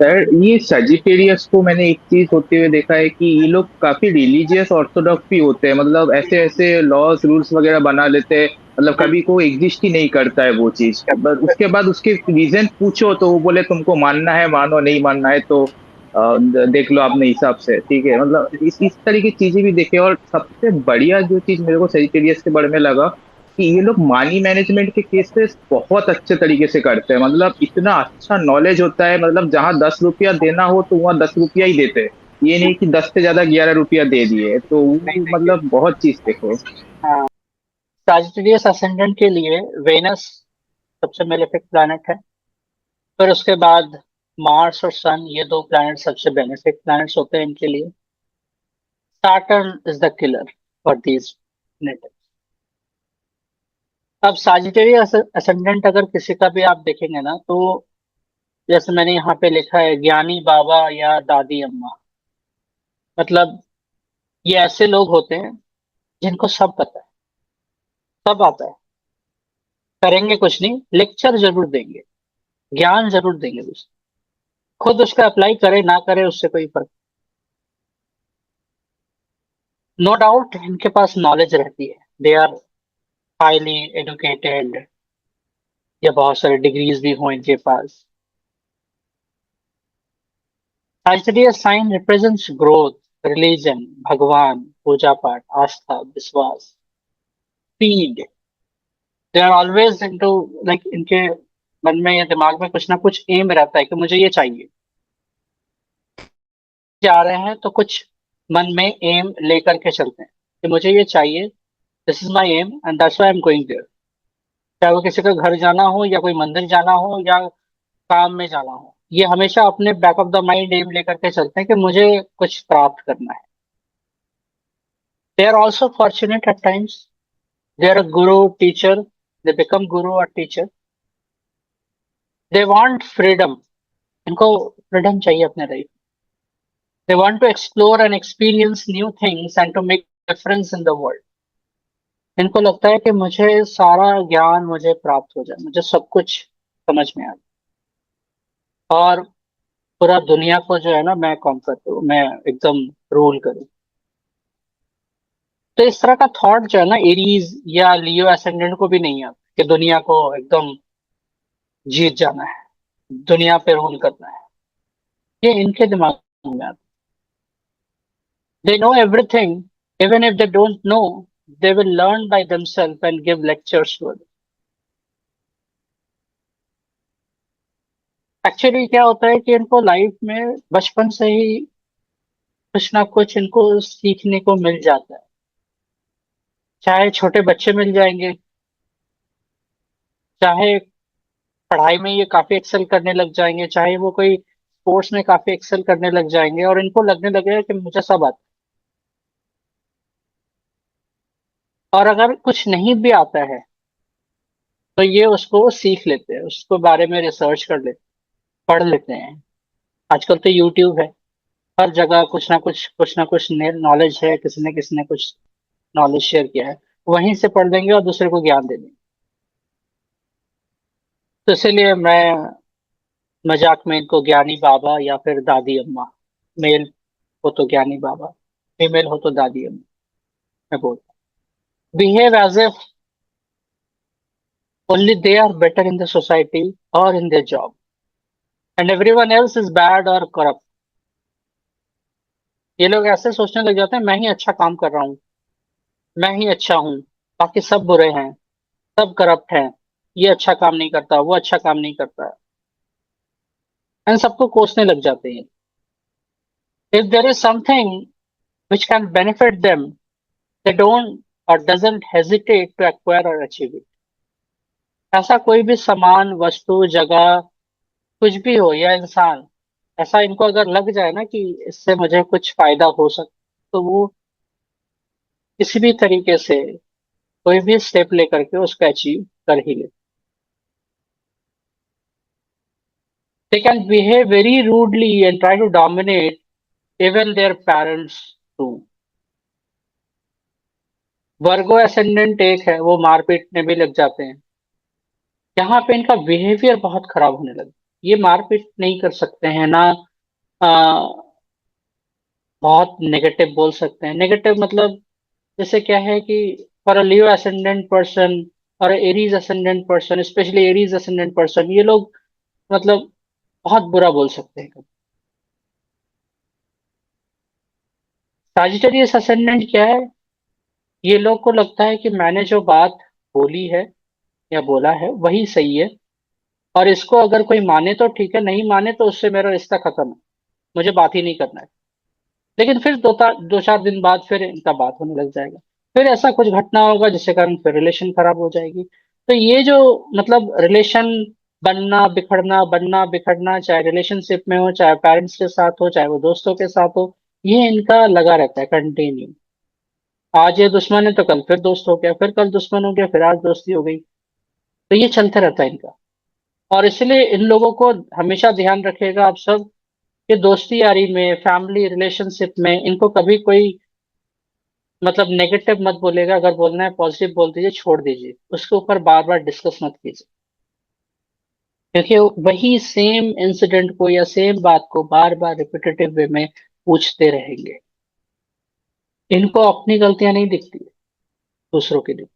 Sir ये Sagittarius को मैंने एक चीज होते हुए देखा है कि ये लोग काफी रिलीजियस ऑर्थोडॉक्स भी होते हैं, मतलब ऐसे ऐसे लॉस रूल्स वगैरह बना लेते हैं, मतलब कभी को एग्जिस्ट ही नहीं करता है वो चीज, बस उसके बाद उसके रीजन पूछो तो वो बोले तुमको मानना है मानो, नहीं मानना है तो देख लो अपने हिसाब से, ठीक है। मतलब इस तरह की चीजें भी देखे। और सबसे बढ़िया जो चीज मेरे को सेजिटेरियस के बारे में लगा कि ये लोग मनी मैनेजमेंट के केसेस बहुत अच्छे तरीके से करते हैं, मतलब इतना अच्छा नॉलेज होता है, मतलब जहां 10 रुपया देना हो तो वहां 10 रुपया ही देते हैं। ये नहीं कि 10 से ज्यादा 11 रुपया दे दिए, तो नहीं वो देंगे। मतलब बहुत चीज देखो। हाँ, साजिटेरियस असेंडेंट के लिए वेनस सबसे मेलेफिक प्लैनेट है। फिर उसके बाद मार्स और सन, ये दो प्लैनेट सबसे बेनिफिक प्लैनेट्स होते हैं इनके लिए। Saturn is the killer for these planet. अब साजिटेरियस असेंडेंट अगर किसी का भी आप देखेंगे ना, तो जैसे मैंने यहाँ पे लिखा है ज्ञानी बाबा या दादी अम्मा, मतलब ये ऐसे लोग होते हैं जिनको सब पता है, सब आता है, करेंगे कुछ नहीं, लेक्चर जरूर देंगे, ज्ञान जरूर देंगे उसे, खुद उसका अप्लाई करे ना करे उससे कोई फर्क। नो डाउट इनके पास नॉलेज रहती है, दे आर हाईली एडुकेटेड, या बहुत सारे डिग्रीज भी हो इनके पास। Sagittarius sign represents growth, religion, भगवान, पूजा पाठ, आस्था, विश्वास, speed. They are always into, like इनके मन में या दिमाग में कुछ ना कुछ एम रहता है कि मुझे ये चाहिए। जा रहे हैं तो कुछ मन में एम लेकर के चलते हैं कि मुझे ये चाहिए, this is my aim and that's why I am going there. चाहे वो किसी का घर जाना हो या कोई मंदिर जाना हो या काम में जाना हो, ये हमेशा अपने बैक ऑफ द माइंड एम लेकर के चलते हैं कि मुझे कुछ प्राप्त करना है। They are also fortunate at times, they are a guru teacher, they become guru और टीचर। दे वांट फ्रीडम, इनको फ्रीडम चाहिए अपने life. They want to explore and experience new things and to make difference in the world. इनको लगता है कि मुझे सारा ज्ञान मुझे प्राप्त हो जाए, मुझे सब कुछ समझ में आ जाए, और पूरा दुनिया को जो है ना मैं कॉन्कर करूँ, मैं एकदम रूल करूँ। तो इस तरह का थॉट जो है ना एरीज या लियो एसेंडेंट को भी नहीं आता कि दुनिया को एकदम जीत जाना है, दुनिया पे रूल करना है। ये इनके दिमाग में आता। They know everything, even if they don't know, they will learn by themselves and give lectures to others. Actually क्या होता है कि इनको लाइफ में बचपन से ही कुछ ना कुछ इनको सीखने को मिल जाता है। चाहे छोटे बच्चे मिल जाएंगे, चाहे पढ़ाई में ये काफी एक्सेल करने लग जाएंगे, चाहे वो कोई स्पोर्ट्स में काफी एक्सेल करने लग जाएंगे, और इनको लगने लगेगा कि मुझे सब आता है। और अगर कुछ नहीं भी आता है तो ये उसको सीख लेते हैं, उसको बारे में रिसर्च कर लेते, पढ़ लेते हैं। आजकल तो यूट्यूब है, हर जगह कुछ ना कुछ नॉलेज है, किसी ने कुछ नॉलेज शेयर किया है, वहीं से पढ़ लेंगे और दूसरे को ज्ञान दे देंगे। तो इसीलिए मैं मजाक में इनको ज्ञानी बाबा या फिर दादी अम्मा, मेल हो तो ज्ञानी बाबा, फीमेल हो तो दादी अम्मा, मैं बोलता हूँ। Behave as if only they are better in the society और इन their job, and everyone else is bad और करप्ट। ये लोग ऐसे सोचने लग जाते हैं मैं ही अच्छा काम कर रहा हूँ, मैं ही अच्छा हूँ, बाकी सब बुरे हैं, सब करप्ट हैं, ये अच्छा काम नहीं करता, वो अच्छा काम नहीं करता, एंड सबको कोसने लग जाते हैं। If there is something which can benefit them, they don't or doesn't hesitate to acquire or achieve it। ऐसा कोई भी सामान, वस्तु, जगह, कुछ भी हो या इंसान, ऐसा इनको अगर लग जाए ना कि इससे मुझे कुछ फायदा हो सकता, तो वो किसी भी तरीके से कोई भी स्टेप लेकर के उसको अचीव कर ही ले। They can behave very rudely and try to dominate even their parents too। Virgo ascendant एक है, वो मारपीट में भी लग जाते हैं। यहाँ पे इनका बिहेवियर बहुत खराब होने लगा। ये मारपीट नहीं कर सकते हैं ना। आ, बहुत नेगेटिव बोल सकते हैं। नेगेटिव मतलब जैसे क्या है कि for a Leo ascendant person और Aries ascendant person, specially Aries ascendant person, ये लोग मतलब बहुत बुरा बोल सकते हैं। साजिटेरियस असेंडेंट क्या है? ये लोग को लगता है कि मैंने जो बात बोली है या बोला है वही सही है, और इसको अगर कोई माने तो ठीक है, नहीं माने तो उससे मेरा रिश्ता खत्म है, मुझे बात ही नहीं करना है। लेकिन फिर दो चार दिन बाद फिर इनका बात होने लग जाएगा। फिर ऐसा कुछ घटना होगा जिसके कारण फिर रिलेशन खराब हो जाएगी। तो ये जो मतलब रिलेशन बनना बिखरना, चाहे रिलेशनशिप में हो, चाहे पेरेंट्स के साथ हो, चाहे वो दोस्तों के साथ हो, ये इनका लगा रहता है कंटिन्यू। आज ये दुश्मन है तो कल फिर दोस्त हो गया, फिर कल दुश्मन हो गया, फिर आज दोस्ती हो गई। तो ये चलता रहता है इनका। और इसलिए इन लोगों को हमेशा ध्यान रखिएगा आप सब कि दोस्ती यारी में, फैमिली रिलेशनशिप में इनको कभी कोई मतलब नेगेटिव मत बोलेगा। अगर बोलना है पॉजिटिव बोल दीजिए, छोड़ दीजिए, उसके ऊपर बार बार डिस्कस मत कीजिए। क्योंकि वही सेम इंसिडेंट को या सेम बात को बार बार रिपीटेटिव वे में पूछते रहेंगे। इनको अपनी गलतियां नहीं दिखती, दूसरों की दिखती।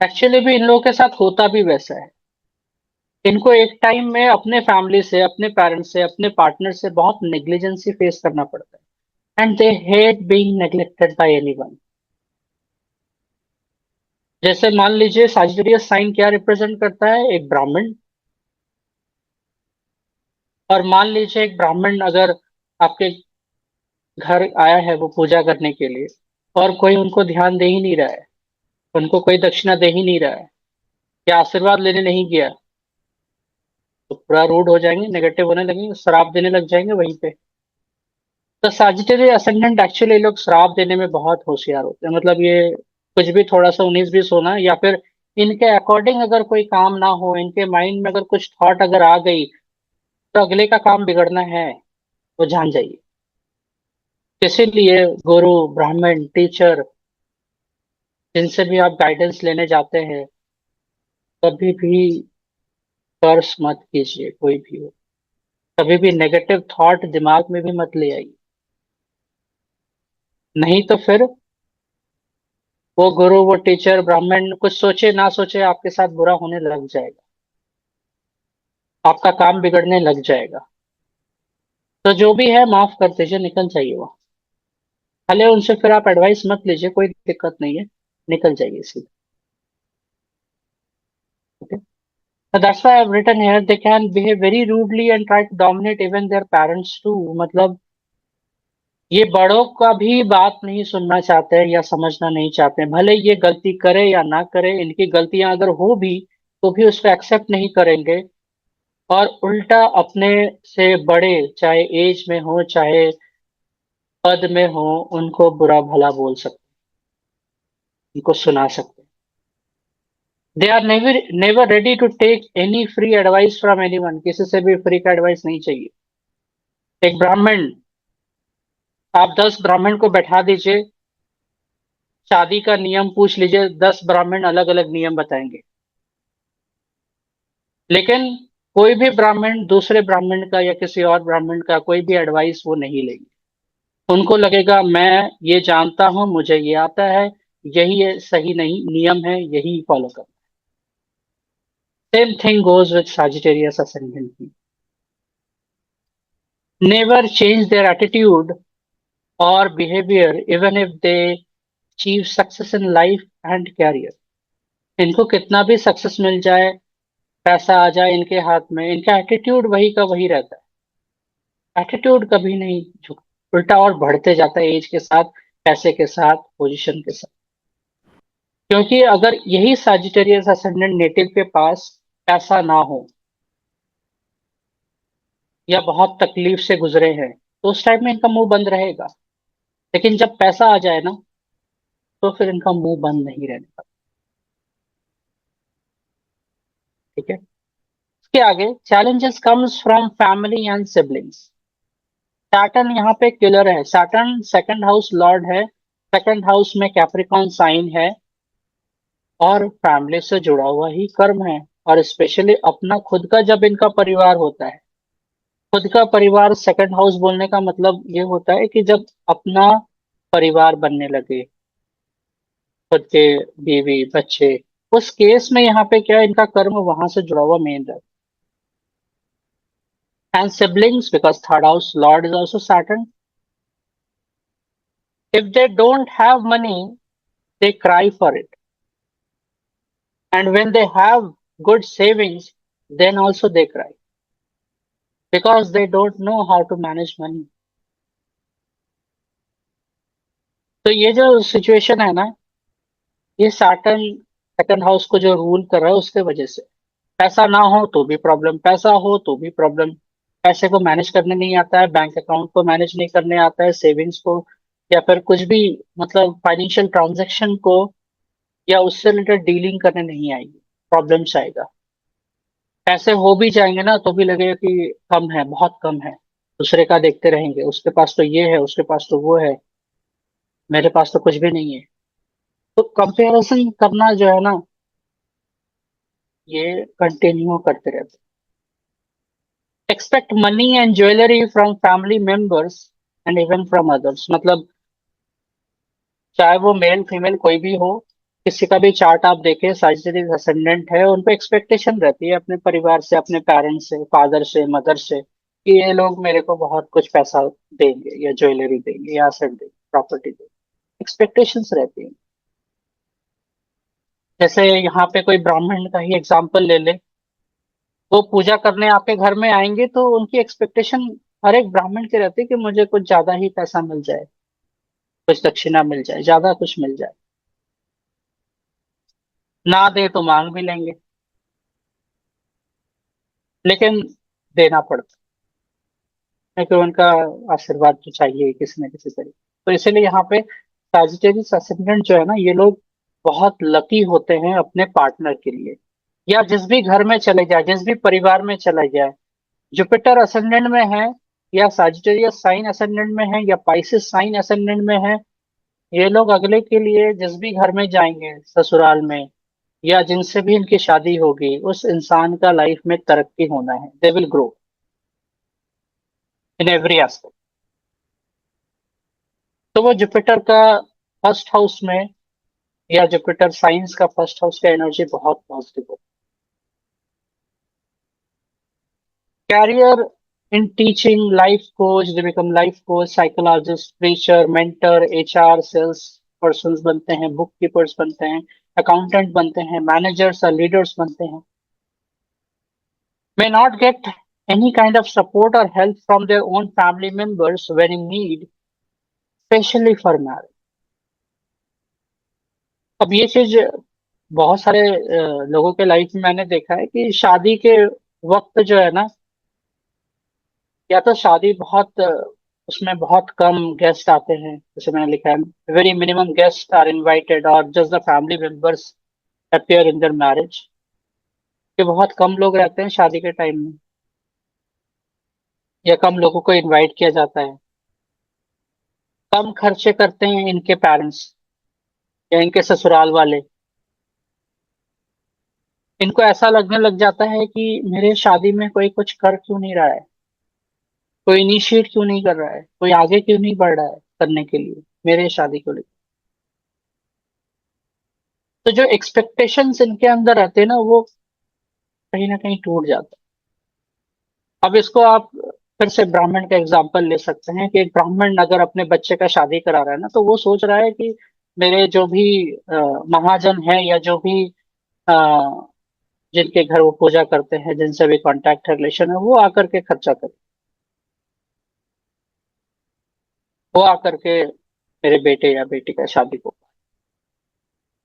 एक्चुअली भी इन लोगों के साथ होता भी वैसा है। इनको एक टाइम में अपने फैमिली से, अपने पेरेंट्स से, अपने पार्टनर से बहुत नेग्लिजेंसी फेस करना पड़ता है, and they hate being neglected bye anyone. जैसे मान लीजिए साजिटेरियस साइन क्या रिप्रेजेंट करता है? एक ब्राह्मण। और मान लीजिए एक ब्राह्मण अगर आपके घर आया है वो पूजा करने के लिए, और कोई उनको ध्यान दे ही नहीं रहा है, उनको कोई दक्षिणा दे ही नहीं रहा है, या आशीर्वाद लेने नहीं गया, तो पूरा रूड हो जाएंगे, नेगेटिव होने लगेंगे, श्राप देने लग जाएंगे वहीं पे। तो साजिटेरियस असेंडेंट एक्चुअली लोग श्राप देने में बहुत होशियार होते हैं। मतलब ये कुछ भी थोड़ा सा 19-20 होना, या फिर इनके अकॉर्डिंग अगर कोई काम ना हो, इनके माइंड में अगर कुछ थॉट अगर आ गई तो अगले का काम बिगड़ना है, वो जान जाइए। इसीलिए गुरु, ब्राह्मण, टीचर, जिनसे भी आप गाइडेंस लेने जाते हैं, कभी भी कर्स मत कीजिए, कोई भी हो। कभी भी नेगेटिव थॉट दिमाग में भी मत ले आइए, नहीं तो फिर वो गुरु, वो टीचर, ब्राह्मण कुछ सोचे ना सोचे आपके साथ बुरा होने लग जाएगा, आपका काम बिगड़ने लग जाएगा। तो जो भी है माफ कर दीजिए, निकल जाइए वहाँ। भले उनसे फिर आप एडवाइस मत लीजिए, कोई दिक्कत नहीं है, निकल जाइए सीधे। Okay. That's why I've written here they can behave very rudely and try to dominate even their parents too। मतलब ये बड़ों का भी बात नहीं सुनना चाहते हैं या समझना नहीं चाहते हैं। भले ये गलती करे या ना करे, इनकी गलतियां अगर हो भी तो भी उसको एक्सेप्ट नहीं करेंगे, और उल्टा अपने से बड़े, चाहे एज में हो चाहे पद में हो, उनको बुरा भला बोल सकते, उनको सुना सकते। They are never never ready to take any free advice from anyone. किसी से भी फ्री का एडवाइस नहीं चाहिए। एक ब्राह्मण, आप 10 ब्राह्मण को बैठा दीजिए, शादी का नियम पूछ लीजिए, 10 ब्राह्मण अलग अलग नियम बताएंगे। लेकिन कोई भी ब्राह्मण दूसरे ब्राह्मण का या किसी और ब्राह्मण का कोई भी एडवाइस वो नहीं लेंगे। उनको लगेगा मैं ये जानता हूं, मुझे ये आता है, यही है सही, नहीं नियम है, यही फॉलो कर। Same thing goes with Sagittarius ascendant। Never change their attitude और behaviour even if they achieve success in life and career. इनको कितना भी सक्सेस मिल जाए, पैसा आ जाए इनके हाथ में, इनका एटीट्यूड वही का वही रहता है। एटीट्यूड कभी नहीं झुक, उल्टा और बढ़ते जाता है एज के साथ, पैसे के साथ, पोजीशन के साथ। क्योंकि अगर यही साजिटेरियस असेंडेंट नेटिव के पास पैसा ना हो या बहुत तकलीफ से गुजरे हैं, तो उस टाइम में इनका मुंह बंद रहेगा। लेकिन जब पैसा आ जाए ना, तो फिर इनका मुंह बंद नहीं रहने का। ठीक है। इसके आगे challenges comes from family and siblings. Saturn यहाँ पे किलर है। सैटर्न सेकंड हाउस लॉर्ड है, सेकंड हाउस में कैप्रिकॉन साइन है, और फैमिली से जुड़ा हुआ ही कर्म है। और स्पेशली अपना खुद का जब इनका परिवार होता है, खुद का परिवार सेकंड हाउस बोलने का मतलब ये होता है कि जब अपना परिवार बनने लगे, खुद के बीवी बच्चे, उस केस में यहाँ पे क्या है, इनका कर्म वहां से जुड़ा हुआ मेन है। And siblings, because third house Lord is also Saturn, if they don't have money, they cry for it. And when they have good savings, then also they cry because they don't know how to manage money. तो ये जो situation है ना, ये Saturn second house को जो rule कर रहा है उसके वजह से। पैसा ना हो तो भी प्रॉब्लम, पैसा हो तो भी प्रॉब्लम। पैसे को मैनेज करने नहीं आता है, बैंक अकाउंट को मैनेज नहीं करने आता है, सेविंग्स को, या फिर कुछ भी, मतलब फाइनेंशियल ट्रांजैक्शन को या उससे रिलेटेड डीलिंग करने नहीं आएगी, प्रॉब्लम्स आएगा। पैसे हो भी जाएंगे ना तो भी लगेगा कि कम है, बहुत कम है। दूसरे का देखते रहेंगे, उसके पास तो ये है, उसके पास तो वो है, मेरे पास तो कुछ भी नहीं है। तो कंपैरिजन करना जो है ना, ये कंटिन्यू करते रहते। Expect money and jewellery from family members and even from others, मतलब चाहे वो मेल फीमेल कोई भी हो, किसी का भी चार्ट आप देखें, साजिटरीज असेंडेंट है, उन पे एक्सपेक्टेशन रहती है अपने परिवार से, अपने पेरेंट्स से, फादर से, मदर से, कि ये लोग मेरे को बहुत कुछ पैसा देंगे या ज्वेलरी देंगे या असेट देंगे, प्रॉपर्टी देंगे। एक्सपेक्टेशंस रहती हैं। जैसे यहाँ पे कोई ब्राह्मण का ही एग्जाम्पल ले ले, वो पूजा करने आपके घर में आएंगे तो उनकी एक्सपेक्टेशन हर एक ब्राह्मण की रहती है कि मुझे कुछ ज्यादा ही पैसा मिल जाए, कुछ दक्षिणा मिल जाए, ज्यादा कुछ मिल जाए। ना दे तो मांग भी लेंगे, लेकिन देना पड़ता है क्योंकि उनका आशीर्वाद तो चाहिए किसी न किसी तरीके। तो इसीलिए यहाँ पे साजिटेरियस असेंडेंट जो है ना, ये लोग बहुत लकी होते हैं अपने पार्टनर के लिए, या जिस भी घर में चले जाए, जिस भी परिवार में चले जाए। जुपिटर असेंडेंट में है, या साजिटेरियस साइन असेंडेंट में है, या पाइसिस साइन असेंडेंट में है, ये लोग अगले के लिए जिस भी घर में जाएंगे ससुराल में, या जिनसे भी इनकी शादी होगी, उस इंसान का लाइफ में तरक्की होना है, they will grow in every aspect. तो वो जुपिटर का फर्स्ट हाउस में, या जुपिटर साइंस का फर्स्ट हाउस का एनर्जी बहुत पॉजिटिव हो। Career in teaching, life coach, they become life coach, psychologist, preacher, mentor, HR, sales person बनते हैं, बुक कीपर्स बनते हैं, अकाउंटेंट बनते हैं, मैनेजर्स और लीडर्स बनते हैं। May not get any kind of support or help from their own family members when in need, especially for marriage. अब ये चीज बहुत सारे लोगों के लाइफ में मैंने देखा है कि शादी के वक्त जो है ना, या तो शादी बहुत उसमें बहुत कम गेस्ट आते हैं, जैसे मैंने लिखा है, very minimum guest are invited, और just the family members appear in their marriage, कि बहुत कम लोग रहते हैं शादी के टाइम में, या कम लोगों को इनवाइट किया जाता है। कम खर्चे करते हैं इनके पेरेंट्स या इनके ससुराल वाले। इनको ऐसा लगने लग जाता है कि मेरे शादी में कोई कुछ कर क्यों नहीं रहा है, कोई इनिशिएट क्यों नहीं कर रहा है, कोई आगे क्यों नहीं बढ़ रहा है करने के लिए मेरे शादी को लेकर। तो जो एक्सपेक्टेशंस इनके अंदर रहते हैं ना, वो कहीं ना कहीं टूट जाता है। अब इसको आप फिर से ब्राह्मण का एग्जाम्पल ले सकते हैं, कि एक ब्राह्मण अगर अपने बच्चे का शादी करा रहा है ना, तो वो सोच रहा है कि मेरे जो भी महाजन है, या जो भी अ, जिनके घर वो पूजा करते हैं, जिनसे भी कांटेक्ट है, रिलेशन है, वो आकर के खर्चा करे, वो आकर के मेरे बेटे या बेटी का शादी को।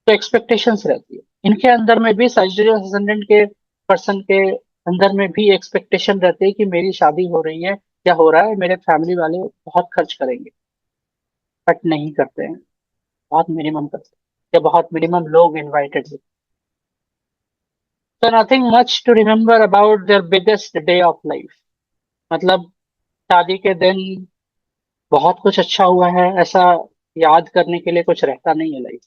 तो एक्सपेक्टेशंस रहती है इनके अंदर में भी, सजिटेरियस असेंडेंट के पर्सन के अंदर में भी एक्सपेक्टेशन रहती है कि मेरी शादी हो रही है या हो रहा है, मेरे फैमिली वाले बहुत खर्च करेंगे। बट नहीं करते हैं, बहुत मिनिमम करते हैं, या बहुत मिनिमम लोग इनवाइटेड हैं। तो nothing much to remember about their biggest day of life, मतलब शादी के दिन बहुत कुछ अच्छा हुआ है ऐसा याद करने के लिए कुछ रहता नहीं है लाइफ।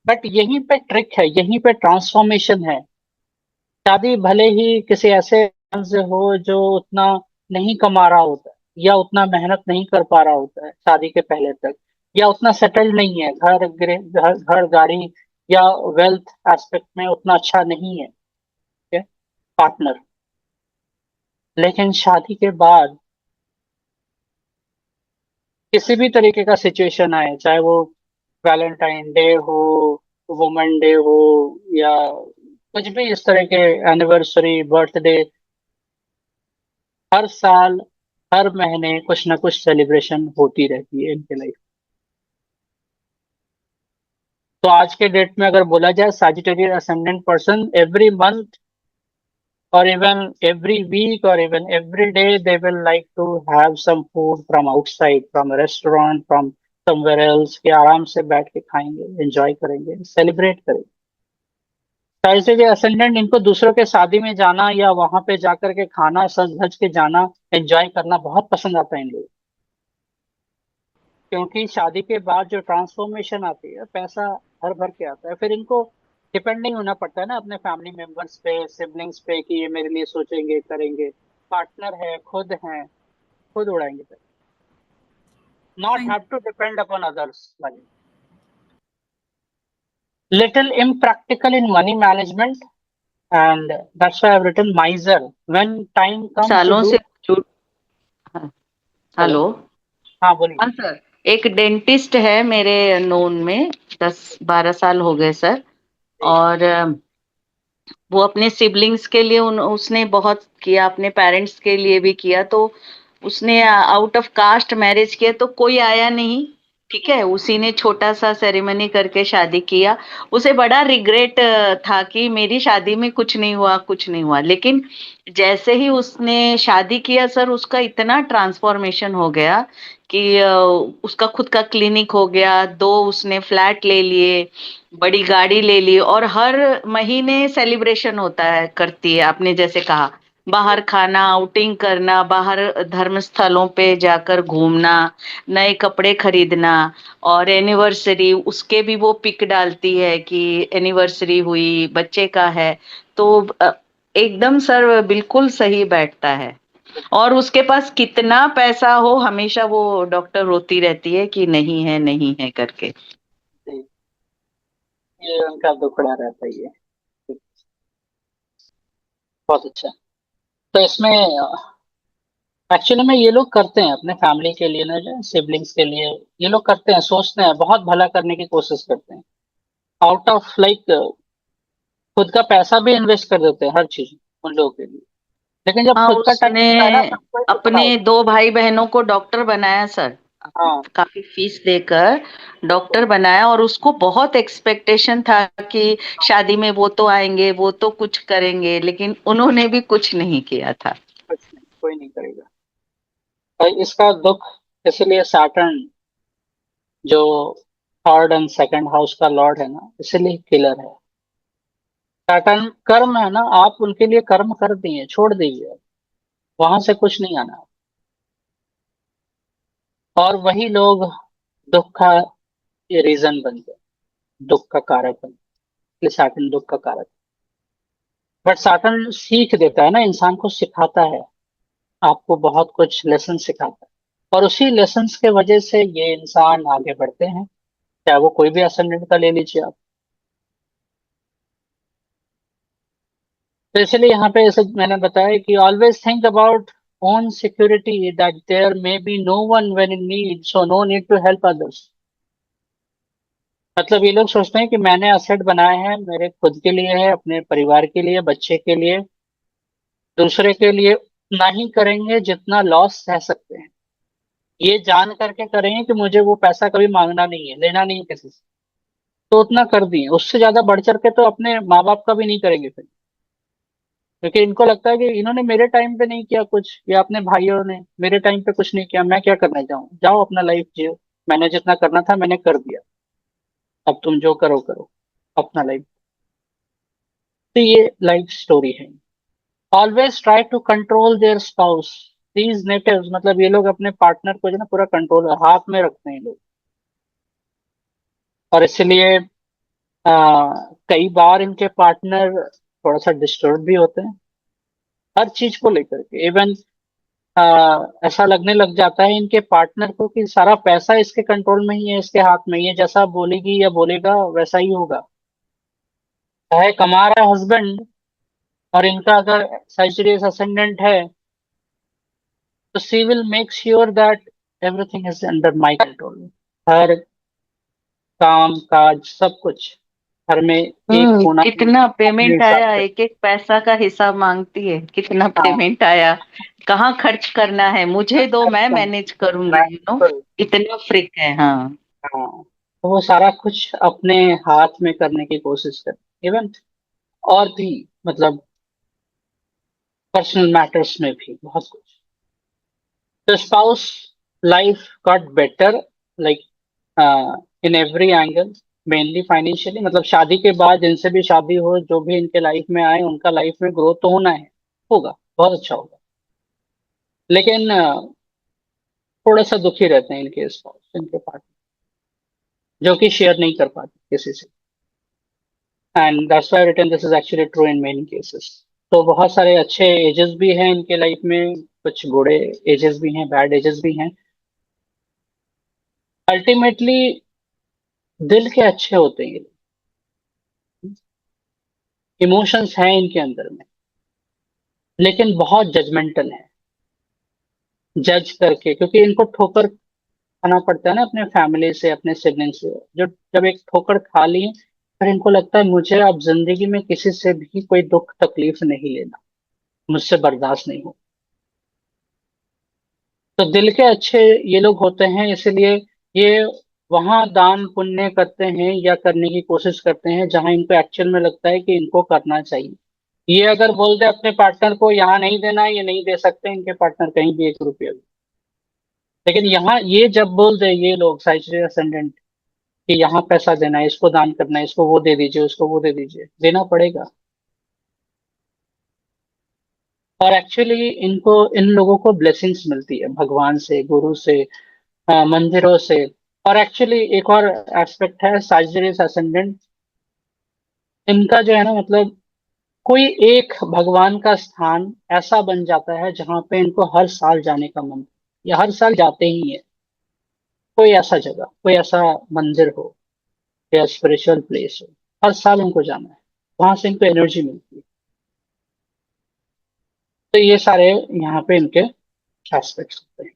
बट यहीं पे ट्रिक है, यहीं पे ट्रांसफॉर्मेशन है, शादी भले ही किसी ऐसे इंसान से हो जो उतना नहीं कमा रहा होता है, या उतना मेहनत नहीं कर पा रहा होता है शादी के पहले तक, या उतना सेटल्ड नहीं है, घर गाड़ी या वेल्थ एस्पेक्ट में उतना अच्छा नहीं है, ठीक है, पार्टनर। लेकिन शादी के बाद किसी भी तरीके का सिचुएशन आए, चाहे वो वैलेंटाइन डे हो, वुमेन डे हो, या कुछ भी इस तरह के, एनिवर्सरी, बर्थडे, हर साल, हर महीने कुछ ना कुछ सेलिब्रेशन होती रहती है इनके लाइफ। तो आज के डेट में अगर बोला जाए, Sagittarius ascendant person every month or even every week or even every day they will like to have some food from outside, from a restaurant, from somewhere else, कि आराम से बैठ के खाएंगे, एंजॉय करेंगे, सेलिब्रेट करेंगे। ऐसे जो असेंडेंट, इनको दूसरों के शादी में जाना या वहां पे जाकर के खाना, सज धज के जाना, एंजॉय करना बहुत पसंद आता है इन लोग। क्योंकि शादी के बाद जो ट्रांसफॉर्मेशन आती है, पैसा भर भर के आता है, फिर इनको डिपेंड नहीं होना पड़ता है ना अपने फैमिली मेंबर्स पे, सिबलिंग्स पे, कि ये मेरे लिए सोचेंगे, करेंगे। पार्टनर है, खुद है, खुद उड़ाएंगे पैसे, not have to depend upon others money. Little impractical in money management, and that's why I've written miser. When time comes to सालों do, से जुड़। हाँ, हेलो, हेलो। हाँ बोलिए। हाँ सर, एक डेंटिस्ट है मेरे नोन में, 10-12 साल हो गए सर। जी। और वो अपने सिबलिंग्स के लिए उसने बहुत किया, अपने पेरेंट्स के लिए भी किया। तो उसने आउट ऑफ कास्ट मैरिज किया तो कोई आया नहीं, ठीक है। उसी ने छोटा सा सेरेमनी करके शादी किया। उसे बड़ा रिग्रेट था कि मेरी शादी में कुछ नहीं हुआ, कुछ नहीं हुआ। लेकिन जैसे ही उसने शादी किया सर, उसका इतना ट्रांसफॉर्मेशन हो गया कि उसका खुद का क्लिनिक हो गया, 2 उसने फ्लैट ले लिए, बड़ी गाड़ी ले ली, और हर महीने सेलिब्रेशन होता है, करती है। आपने जैसे कहा, बाहर खाना, आउटिंग करना, बाहर धर्म स्थलों पे जाकर घूमना, नए कपड़े खरीदना, और एनिवर्सरी उसके भी वो पिक डालती है कि एनिवर्सरी हुई, बच्चे का है। तो एकदम सर बिल्कुल सही बैठता है। और उसके पास कितना पैसा हो, हमेशा वो डॉक्टर रोती रहती है कि नहीं है, नहीं है करके। जी, ये उनका दुखड़ा रहता ही है। बहुत अच्छा। तो इसमें एक्चुअली में ये लोग करते हैं अपने फैमिली के लिए ना, सिबलिंग्स के लिए, ये लोग करते हैं, सोचते हैं, बहुत भला करने की कोशिश करते हैं, आउट ऑफ लाइक खुद का पैसा भी इन्वेस्ट कर देते हैं हर चीज उन लोगों के लिए। लेकिन जब हाँ, खुद का टाइम उसने आता है ना, तब कोई दुखड़ा अपने होता 2 भाई बहनों को डॉक्टर बनाया सर। है। हाँ, काफी फीस देकर डॉक्टर बनाया, और उसको बहुत एक्सपेक्टेशन था कि शादी में वो तो आएंगे, वो तो कुछ करेंगे, लेकिन उन्होंने भी कुछ नहीं किया था। कुछ नहीं, कोई नहीं करेगा। और इसका दुख इसलिए सैटर्न, जो थर्ड एंड सेकंड हाउस का लॉर्ड है ना, इसलिए किलर है। सैटर्न कर्म है ना, आप उनके लिए कर्म कर दिए, छोड़ दीजिए, वहां से कुछ नहीं आना। और वही लोग दुख का रीजन बनते हैं, दुख का कारक बनते हैं, इसलिए सैटर्न दुख का कारक। बट सैटर्न सीख देता है ना, इंसान को सिखाता है, आपको बहुत कुछ लेसन सिखाता है, और उसी लेसन्स के वजह से ये इंसान आगे बढ़ते हैं, चाहे वो कोई भी असेंडेंट का ले लीजिए आप। तो इसलिए यहाँ पे जैसे मैंने बताया कि always think about own security, that there may be no one when in need, so no need to help others. मतलब ये लोग सोचते हैं कि मैंने असेट बनाए हैं, मेरे खुद के लिए है, अपने परिवार के लिए, बच्चे के लिए, दूसरे के लिए उतना ही करेंगे जितना लॉस सह सकते हैं। ये जान करके करेंगे कि मुझे वो पैसा कभी मांगना नहीं है, लेना नहीं है किसी से, तो उतना कर दिए। उससे ज्यादा बढ़ चढ़ के तो अपने माँ बाप का भी नहीं करेंगे फिर, क्योंकि इनको लगता है कि इन्होंने मेरे टाइम पे नहीं किया कुछ, या अपने भाइयों ने मेरे टाइम पे कुछ नहीं किया, मैं क्या करना चाहूँ, जाओ अपना लाइफ जियो, मैंने जितना करना था मैंने कर दिया, अब तुम जो करो करो अपना लाइफ। तो ये लाइफ स्टोरी है। Always try to control their spouse, these natives, मतलब ये लोग अपने पार्टनर को जो ना पूरा कंट्रोल हाथ में रखते हैं लोग। और इसलिए कई बार इनके पार्टनर थोड़ा सा डिस्टर्ब भी होते हैं हर चीज को लेकर के। इवन ऐसा लगने लग जाता है इनके पार्टनर को कि सारा पैसा इसके कंट्रोल में ही है, इसके हाथ में ही है, जैसा बोलेगी या बोलेगा वैसा ही होगा। चाहे कमा रहा है हस्बैंड और इनका अगर साजिटेरियस असेंडेंट है तो she will make sure that everything is under my control. हर काम काज सब कुछ घर में एक कोना भी कितना अपने पेमेंट हिसाब आया, से। एक एक पैसा का हिसाब मांगती है, कितना हाँ, पेमेंट आया, कहाँ खर्च करना है, मुझे दो, मैं खर्च मैनेज करूंगी, मैं बिल्कुल। इतना फ्रिक है। हाँ। हाँ, तो वो सारा कुछ अपने हाथ में करने की कोशिश कर। इवन और भी मतलब पर्सनल मैटर्स में भी बहुत कुछ। तो spouse life got better like in every angle, mainly financially. मतलब शादी के बाद जिनसे भी शादी हो, जो भी इनके लाइफ में आए, उनका लाइफ में ग्रोथ तो होना है, होगा, बहुत अच्छा होगा। लेकिन थोड़ा सा दुखी रहते हैं इनके स्पाउस, इनके पार्टनर, जो कि शेयर नहीं कर पाते किसी से। And that's why written this is actually true in many cases. तो बहुत सारे अच्छे एजेस भी हैं इनके लाइफ में, कुछ बुरे एजेस भी हैं, बैड एजेस भी हैं। अल्टीमेटली दिल के अच्छे होते हैं, इमोशंस हैं इनके अंदर में, लेकिन बहुत जजमेंटल है, जज करके। क्योंकि इनको ठोकर खाना पड़ता है ना अपने फैमिली से, अपने सिबलिंग से। जो जब एक ठोकर खा ली, फिर इनको लगता है मुझे अब जिंदगी में किसी से भी कोई दुख तकलीफ नहीं लेना, मुझसे बर्दाश्त नहीं हो। तो दिल के अच्छे ये लोग होते हैं, इसलिए ये वहां दान पुण्य करते हैं या करने की कोशिश करते हैं जहां इनको एक्चुअल में लगता है कि इनको करना चाहिए। ये अगर बोल दे अपने पार्टनर को यहाँ नहीं देना है, ये नहीं दे सकते इनके पार्टनर कहीं भी 1 रुपया भी। लेकिन यहाँ ये जब बोल दे ये लोग साइजेरियस असेंडेंट कि यहाँ पैसा देना है, इसको दान करना है, इसको वो दे दीजिए, उसको वो दे दीजिए, देना पड़ेगा। और एक्चुअली इनको, इन लोगों को ब्लेसिंग्स मिलती है भगवान से, गुरु से, मंदिरों से। और एक्चुअली एक और एस्पेक्ट है साजिटरियस असेंडेंट, इनका जो है ना, मतलब कोई एक भगवान का स्थान ऐसा बन जाता है जहां पे इनको हर साल जाने का मन, या हर साल जाते ही है। कोई ऐसा जगह, कोई ऐसा मंदिर हो या स्पिरिचुअल प्लेस हो, हर साल उनको जाना है, वहां से इनको एनर्जी मिलती है। तो ये सारे यहाँ पे इनके एस्पेक्ट्स होते हैं।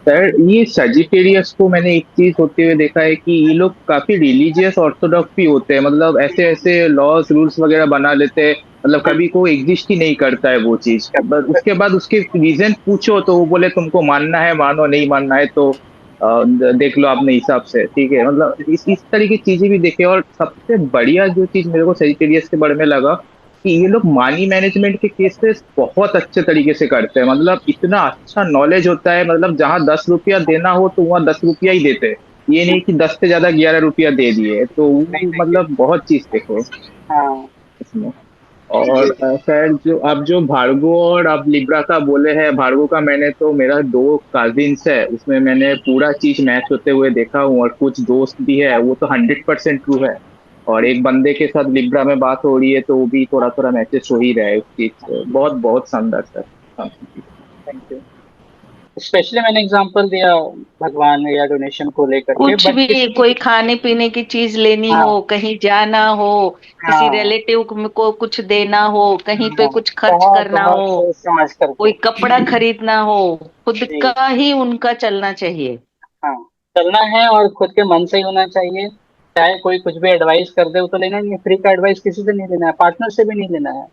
सर ये सजिटेरियस को मैंने एक चीज होते हुए देखा है कि ये लोग काफी रिलीजियस ऑर्थोडॉक्स भी होते हैं, मतलब ऐसे ऐसे लॉस रूल्स वगैरह बना लेते हैं, मतलब कभी को एग्जिस्ट ही नहीं करता है वो चीज। बस उसके बाद उसके रीजन पूछो तो वो बोले तुमको मानना है मानो, नहीं मानना है तो देख लो अपने हिसाब से, ठीक है। मतलब इस तरह की चीजें भी देखे। और सबसे बढ़िया जो चीज मेरे को सजिटेरियस के बारे में लगा कि ये लोग मनी मैनेजमेंट के केसेस बहुत अच्छे तरीके से करते हैं। मतलब इतना अच्छा नॉलेज होता है, मतलब जहां 10 रुपया देना हो तो वहां 10 रुपया ही देते हैं। ये नहीं कि 10 से ज्यादा 11 रुपया दे दिए, तो नहीं वो देंगे। मतलब बहुत चीज देखो हाँ। इसमें। और सर जो अब जो भार्गो और अब लिब्रा का बोले हैं, भार्गो का मैंने तो मेरा 2 कजिन्स है, उसमें मैंने पूरा चीज मैच होते हुए देखा हूँ, और कुछ दोस्त भी है, वो तो 100% ट्रू है। और एक बंदे के साथ लिब्रा में बात हो रही है तो वो भी थोड़ा थोड़ा मैचेस हो ही रहा है उस चीज से। बहुत बहुत शानदार सर। हाँ। Thank you. स्पेशली मैंने एग्जांपल दिया भगवान या डोनेशन को लेकर के, कुछ बट भी, किसी कोई खाने पीने की चीज लेनी हाँ हो, कहीं जाना हो, किसी हाँ रिलेटिव को कुछ देना हो, कहीं पे हाँ, कुछ खर्च बहुत करना बहुत हो, सोच समझ कोई करके। कपड़ा खरीदना हो, खुद जी। का ही उनका चलना चाहिए। हाँ, चलना है और खुद के मन से ही होना चाहिए। चाहे कोई कुछ भी एडवाइस कर दे वो तो लेना नहीं है, फ्री का एडवाइस किसी से नहीं लेना है, पार्टनर से भी नहीं लेना है।